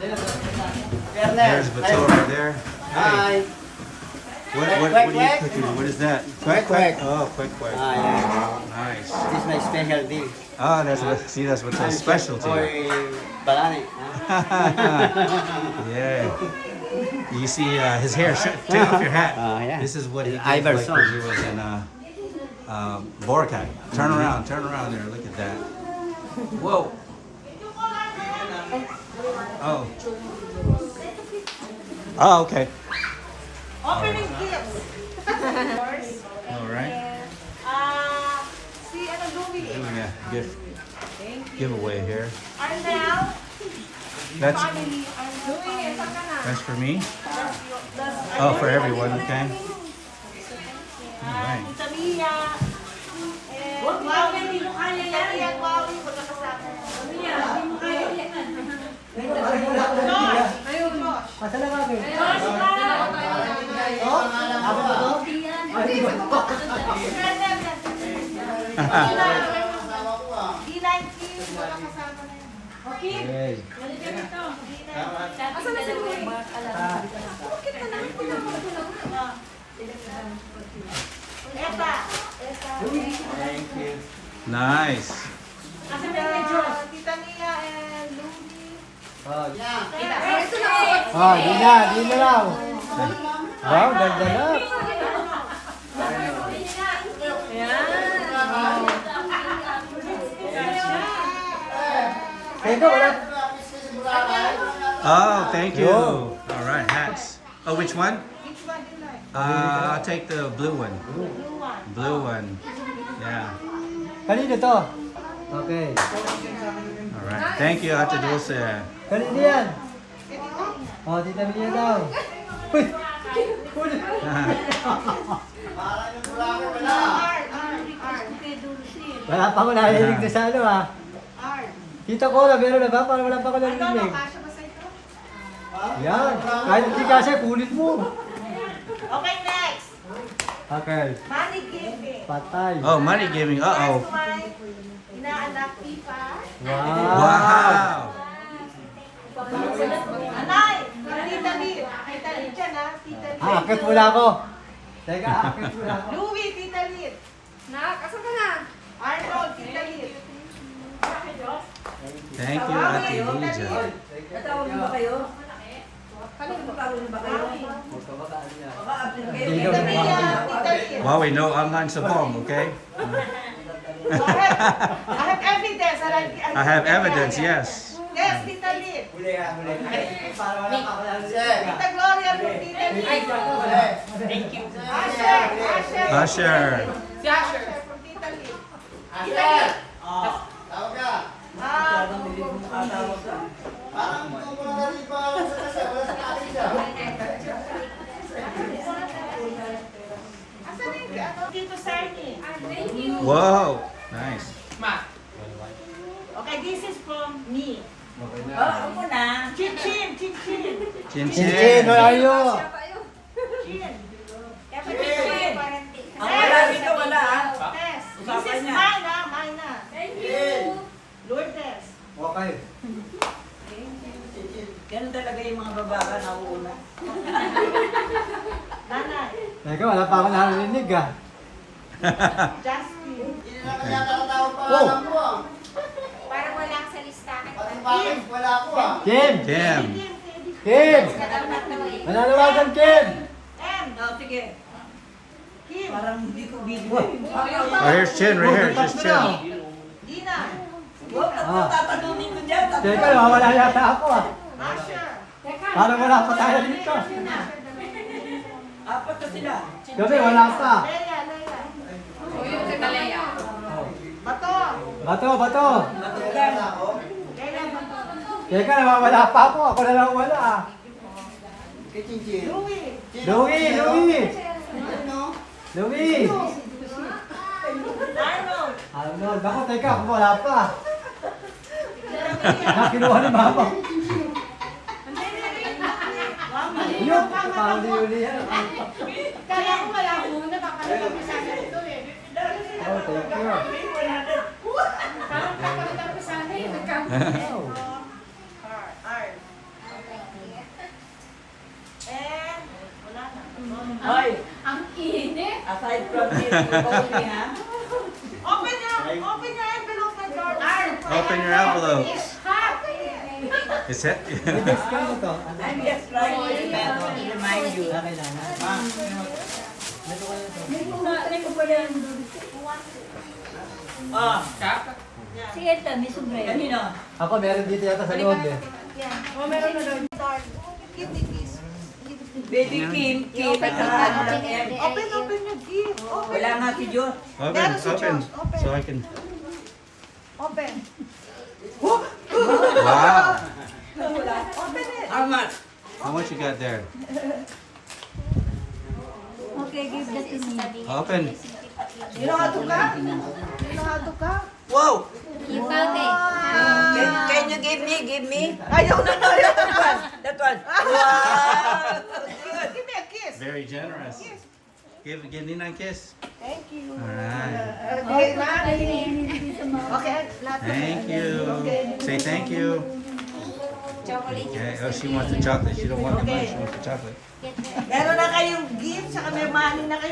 There's Bato right there. Hey. What are you cooking? What is that? Quack. Oh, quack. Yeah. Nice. This is my specialty. Oh, that's what's a specialty. Balani. Yeah. You see his hair. Take off your hat. Yeah. This is what he did Iverson. like when he was in Boracay. Turn around there. Look at that. Whoa. Oh. Oh, okay. Opening gifts. All right. Si ano, Louie. Doing a gift giveaway here. Arnel. That's Family. Louie, saan ka na? that's for me. Oh, for everyone. Okay. All right. Tita Mia. Huwag Wawi, hindi mo kaya yan. Tita Mia, Wawi, magkakasama. Mia, hindi mo kaya yan. Josh. Josh. Masala ka ba? Josh, Ako ba to? D19, wala kasama na yan. Okay. Yes. Asan na si Louie? Bakit ka lang? Eta. Thank you. Nice. Asan na si Josh? Tita Mia and Louie. Di na lang. Wow, ganda na. Teka, wala. Oh, thank you. All right, hats. Oh, which one? Which one do you like? I'll take the blue one. Blue one. Blue one. Yeah. Kanino to? Okay. All right. Thank you, Ate Dulce. Kanino yan? Oh, Tita Mia daw. Uy! Uy! Wala pa ako narinig na sa ano ah. Kita ko na, meron na ba? Parang wala pa ako narinig. Kasha ba sa ito? Yan. Kahit hindi kasi, kunin mo. Okay, next. Okay. Money giving. Patay. Oh, money giving. Uh-oh. Last one, inaanak Tifa. Wow. Anay! Tita Lee. Tita Lee dyan ha. Tita Lee. Akit muna ako. Teka, akit muna ako. Louie, Tita Lee. Nak, asan ka na? Arnold, Tita Lee. Thank you, Ate Lija. Natawag niyo ba kayo? Kanino ba tawag niyo ba kayo? Baka-update kayo. Hindi Tita daw Mia, makakita. Tita Lee. Wow, we know online sa bomb, okay? I have evidence. I have evidence, yes. Yes, Tita Lee. Huli ka. Para wala pa ako narinig. Tita Gloria from Tita Lee. Thank you. Asher. Usher. Si Asher. From Tita Lee. Tita Lee. Tawag ka. Parang gusto ko na rin pa sa kasi. Wala sa kanin siya. Asan yung Tito Sarni? Thank you. Whoa. Nice. Okay, this is from me. Ako na. Chin. Chin Chin, chin. where are you? Chin. Chin. Ang Yes. wala dito, wala ah. Yes. This Usapan is niya. mine ha. Mine na. Thank you. Lourdes. Okay. Ganun talaga yung mga babae na uuna. Nanay. Teka, wala pa ako narinig ah. Justin. Oh! Parang wala sa listahan. Wala ako ah. Kim! Kim. Kim! Dapat na eh. Mananawagan Kim! M. Oh, sige. Kim. Parang hindi ko video. Oh, here's Chin right here. Just Chin. Dina. Huwag ka tatalunin ko dyan. Teka, nawawala yata ako ah. Asher. Parang wala pa tayo dito. Apat na sila. Kasi wala pa. Leia. Yung sa Kalaya. Bato. Bato! Matugan. Leia Bato. Teka, nawawala pa ako. Ako na lang wala ah. Louie. Louie! Arnold. Arnold, ako teka, ako wala pa. Nakinuha ni mama. Yun, parang di yan. Kaya ko wala muna. Baka nagkapisan ito eh. Oh, thank you. Parang nagkapisan ito eh. Wow. R. Hoy, Ang init. aside from this, only ha? Open your envelope na door. Open your envelopes. Is it? Discount mo to. I'm just trying to remind you. Okay lang. Ah, Sige, ito, may sombrero. kanino? Ako meron dito yata sa loob eh. Meron na doon. Baby Kim, Kim, nakahanap ng M. Open yung gift. Wala nga si Diyos. Open, open. So I can. Open. Wow. Open it. How much? How much you got there? Okay, give that to me. Open. You know how to count? You know how to count? Whoa! You count it. Can you give me? Ayaw na, that one. That one. Wow! Give me a kiss. Very generous. Give Nina a kiss. Thank you. All right. Okay, okay, lahat. Thank you. Say thank you. Chocolate. Okay. Oh, she wants the chocolate. She don't want the money. She wants the chocolate. Meron na kayong gift, saka may money na kayo.